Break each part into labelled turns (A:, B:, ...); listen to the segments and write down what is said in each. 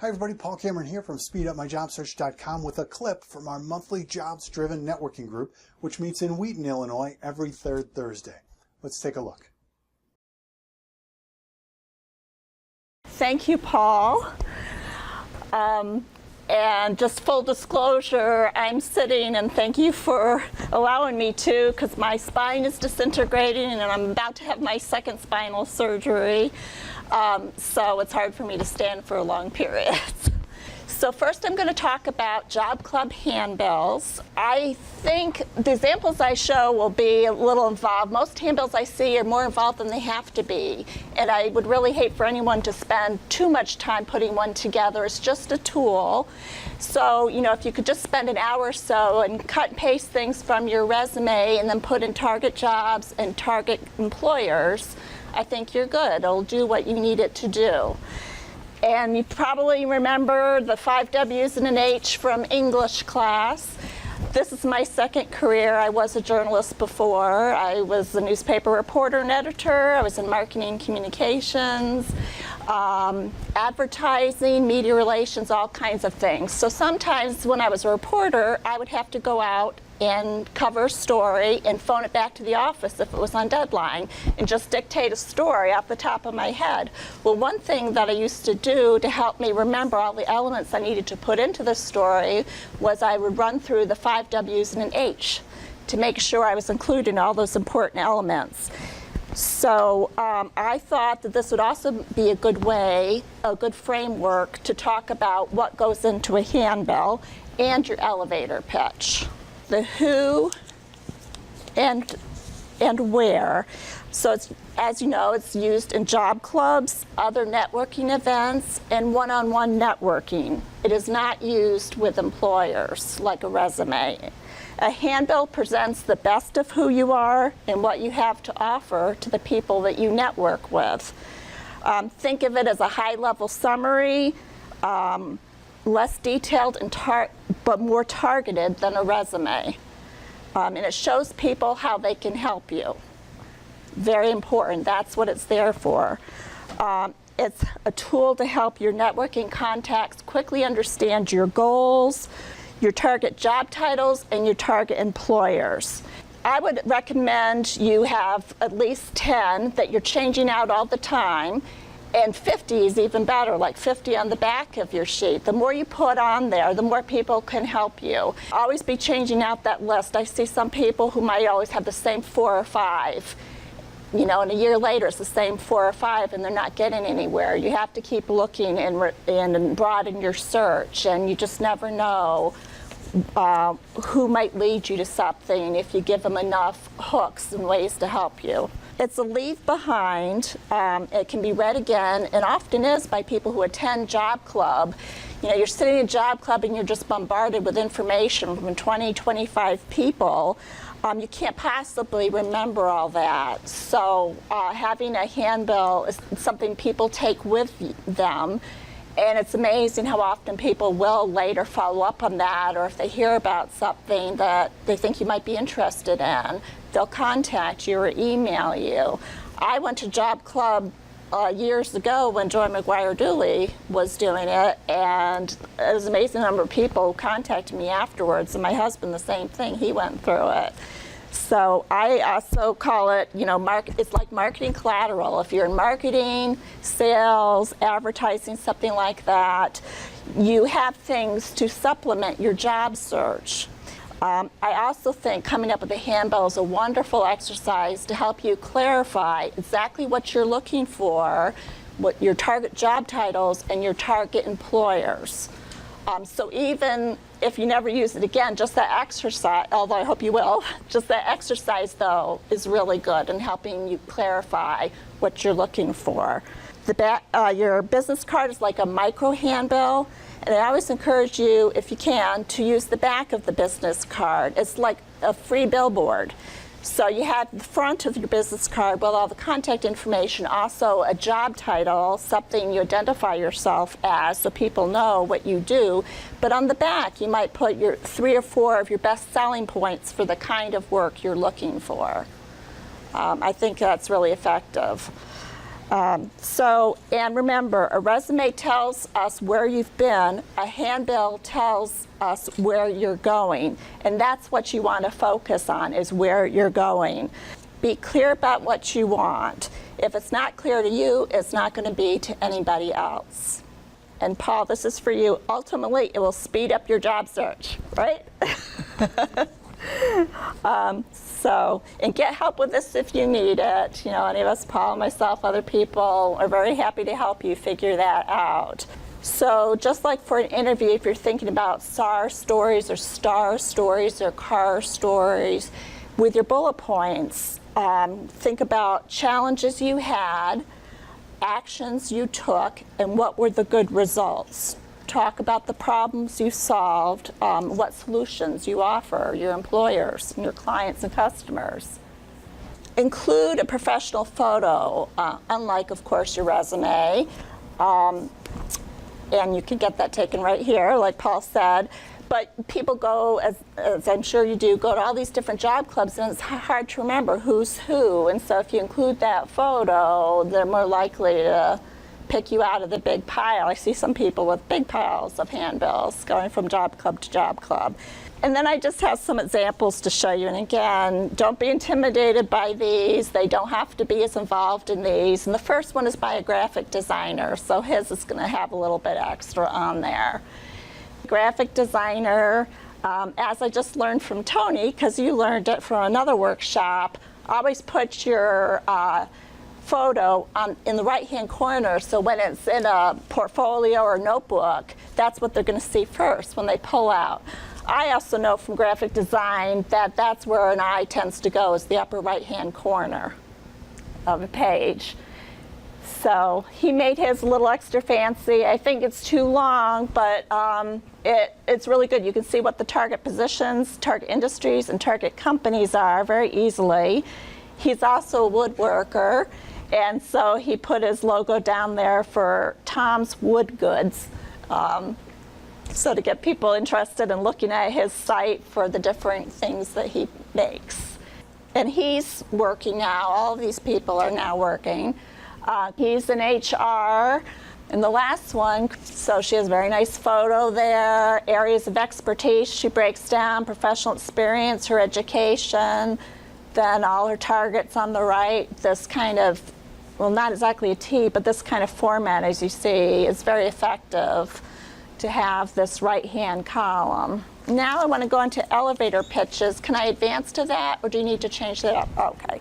A: Hi everybody, Paul Cameron here from SpeedUpMyJobSearch.com with a clip from our monthly jobs-driven networking group, which meets in Wheaton, Illinois every third Thursday. Let's take a look.
B: Thank you, Paul. And just full disclosure, I'm sitting, and thank you for allowing me to, because my spine is disintegrating and I'm about to have my second spinal surgery. So it's hard for me to stand for long periods. So first I'm going to talk about Job Club handbills. I think the examples I show will be a little involved. Most handbills I see are more involved than they have to be. And I would really hate for anyone to spend too much time putting one together. It's just a tool. So, you know, if you could just spend an hour or so and cut and paste things from your resume and then put in target jobs and target employers, I think you're good. It'll do what you need it to do. And you probably remember the 5 W's and an H from English class. This is my second career. I was a journalist before. I was a newspaper reporter and editor. I was in marketing communications, advertising, media relations, all kinds of things. So sometimes when I was a reporter, I would have to go out and cover a story and phone it back to the office if it was on deadline and just dictate a story off the top of my head. Well, one thing that I used to do to help me remember all the elements I needed to put into the story was I would run through the 5 W's and an H to make sure I was including all those important elements. So I thought that this would also be a good way, a good framework to talk about what goes into a handbill and your elevator pitch. The who and where. So it's, as you know, it's used in job clubs, other networking events, and one-on-one networking. It is not used with employers like a resume. A handbill presents the best of who you are and what you have to offer to the people that you network with. Think of it as a high-level summary, less detailed and but more targeted than a resume. And it shows people how they can help you. Very important. That's what it's there for. It's a tool to help your networking contacts quickly understand your goals, your target job titles, and your target employers. I would recommend you have at least 10 that you're changing out all the time. And 50 is even better, like 50 on the back of your sheet. The more you put on there, the more people can help you. Always be changing out that list. I see some people who might always have the same 4 or 5. You know, and a year later it's the same 4 or 5 and they're not getting anywhere. You have to keep looking and broaden your search, and you just never know who might lead you to something if you give them enough hooks and ways to help you. It's a leave behind. It can be read again, and often is by people who attend job club. You know, you're sitting in a job club and you're just bombarded with information from 20, 25 people. You can't possibly remember all that. So having a handbill is something people take with them. And it's amazing how often people will later follow up on that, or if they hear about something that they think you might be interested in, they'll contact you or email you. I went to Job Club years ago when Joy McGuire-Dooley was doing it, and it was an amazing number of people who contacted me afterwards, and my husband the same thing, he went through it. So I also call it, you know, it's like marketing collateral. If you're in marketing, sales, advertising, something like that, you have things to supplement your job search. I also think coming up with a handbill is a wonderful exercise to help you clarify exactly what you're looking for, what your target job titles and your target employers. So even if you never use it again, just that exercise, although I hope you will, just that exercise though is really good in helping you clarify what you're looking for. Your business card is like a micro handbill, and I always encourage you, if you can, to use the back of the business card. It's like a free billboard. So you have the front of your business card with all the contact information, also a job title, something you identify yourself as so people know what you do. But on the back, you might put your 3 or 4 of your best selling points for the kind of work you're looking for. I think that's really effective. And remember, a resume tells us where you've been, a handbill tells us where you're going, and that's what you want to focus on, is where you're going. Be clear about what you want. If it's not clear to you, it's not going to be to anybody else. And Paul, this is for you. Ultimately, it will speed up your job search, right? And get help with this if you need it. You know, any of us, Paul, myself, other people, are very happy to help you figure that out. So just like for an interview, if you're thinking about SAR stories or STAR stories or CAR stories, with your bullet points, think about challenges you had, actions you took, and what were the good results. Talk about the problems you solved, what solutions you offer your employers, and your clients and customers. Include a professional photo, unlike, of course, your resume. And you can get that taken right here, like Paul said. But people go, as I'm sure you do, go to all these different job clubs, and it's hard to remember who's who. And so if you include that photo, they're more likely to pick you out of the big pile. I see some people with big piles of handbills going from job club to job club. And then I just have some examples to show you. And again, don't be intimidated by these. They don't have to be as involved in these. And the first one is by a graphic designer, so his is going to have a little bit extra on there. Graphic designer, as I just learned from Tony, because you learned it from another workshop, always put your photo in the right-hand corner, so when it's in a portfolio or notebook, that's what they're going to see first when they pull out. I also know from graphic design that that's where an eye tends to go, is the upper right-hand corner of a page. So he made his a little extra fancy. I think it's too long, but it's really good. You can see what the target positions, target industries, and target companies are very easily. He's also a woodworker, and so he put his logo down there for Tom's Wood Goods. So to get people interested in looking at his site for the different things that he makes. And he's working now. All of these people are now working. He's in HR. And the last one, so she has a very nice photo there. Areas of expertise, she breaks down professional experience, her education, then all her targets on the right. This kind of, well, not exactly a T, but this kind of format, as you see, is very effective to have this right-hand column. Now I want to go into elevator pitches. Can I advance to that, or do you need to change that up? Okay.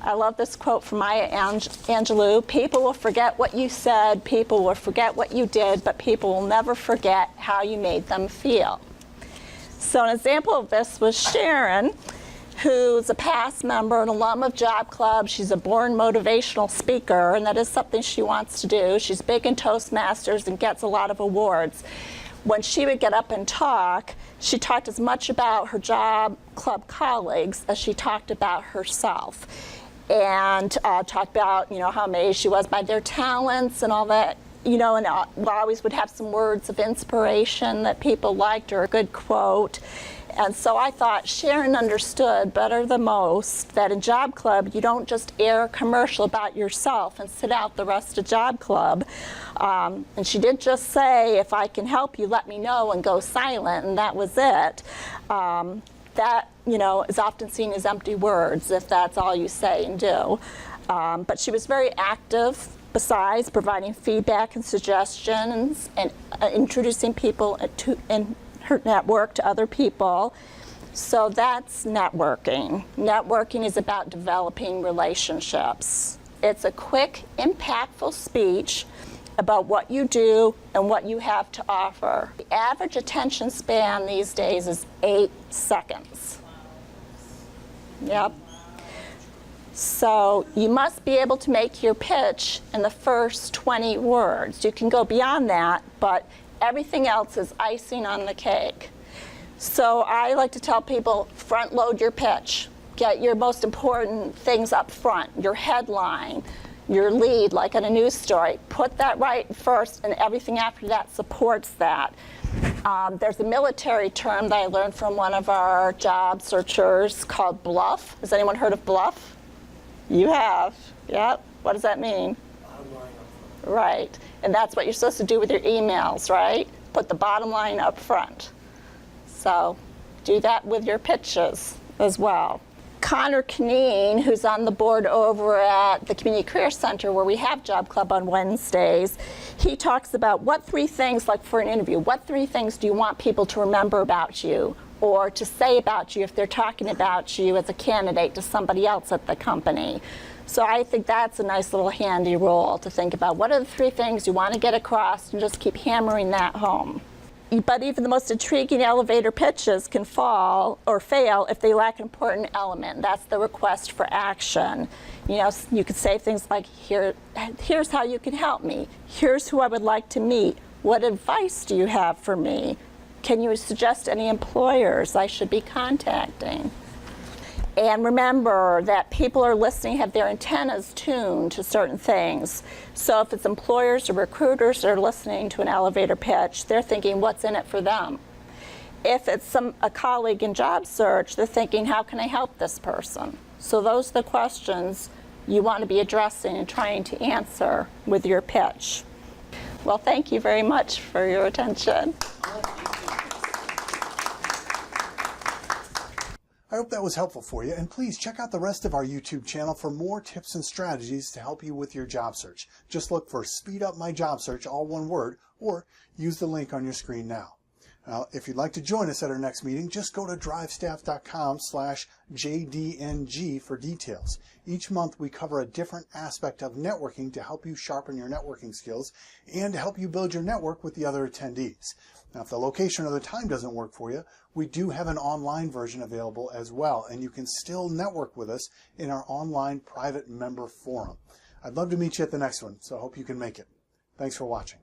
B: I love this quote from Maya Angelou. People will forget what you said, people will forget what you did, but people will never forget how you made them feel. So an example of this was Sharon, who's a past member, an alum of Job Club. She's a born motivational speaker, and that is something she wants to do. She's big in Toastmasters and gets a lot of awards. When she would get up and talk, she talked as much about her Job Club colleagues as she talked about herself. And talked about, you know, how amazed she was by their talents and all that, you know, and always would have some words of inspiration that people liked, or a good quote. And so I thought Sharon understood better than most that in Job Club, you don't just air a commercial about yourself and sit out the rest of Job Club. And she didn't just say, if I can help you, let me know, and go silent, and that was it. That, you know, is often seen as empty words if that's all you say and do. But she was very active, besides providing feedback and suggestions and introducing people in her network to other people. So that's networking. Networking is about developing relationships. It's a quick, impactful speech about what you do and what you have to offer. The average attention span these days is 8 seconds. Yep. So you must be able to make your pitch in the first 20 words. You can go beyond that, but everything else is icing on the cake. So I like to tell people, front load your pitch. Get your most important things up front, your headline, your lead, like in a news story. Put that right first, and everything after that supports that. There's a military term that I learned from one of our job searchers called bluff. Has anyone heard of bluff? You have. Yep. What does that mean? Right. And that's what you're supposed to do with your emails, right? Put the bottom line up front. So do that with your pitches as well. Connor Kneen, who's on the board over at the Community Career Center where we have Job Club on Wednesdays, he talks about what 3 things, like for an interview, what 3 things do you want people to remember about you or to say about you if they're talking about you as a candidate to somebody else at the company. So I think that's a nice little handy rule to think about. What are the 3 things you want to get across, and just keep hammering that home. But even the most intriguing elevator pitches can fall or fail if they lack an important element. That's the request for action. You know, you could say things like, here's how you can help me. Here's who I would like to meet. What advice do you have for me? Can you suggest any employers I should be contacting? And remember that people are listening, have their antennas tuned to certain things. So if it's employers or recruiters that are listening to an elevator pitch, they're thinking, what's in it for them? If it's a colleague in job search, they're thinking, how can I help this person? So those are the questions you want to be addressing and trying to answer with your pitch. Well, thank you very much for your attention.
A: I hope that was helpful for you, and please check out the rest of our YouTube channel for more tips and strategies to help you with your job search. Just look for Speed Up My Job Search, all one word, or use the link on your screen now. Now, if you'd like to join us at our next meeting, just go to drivestaff.com/JDNG for details. Each month we cover a different aspect of networking to help you sharpen your networking skills and to help you build your network with the other attendees. Now, if the location or the time doesn't work for you, we do have an online version available as well, and you can still network with us in our online private member forum. I'd love to meet you at the next one, so I hope you can make it. Thanks for watching.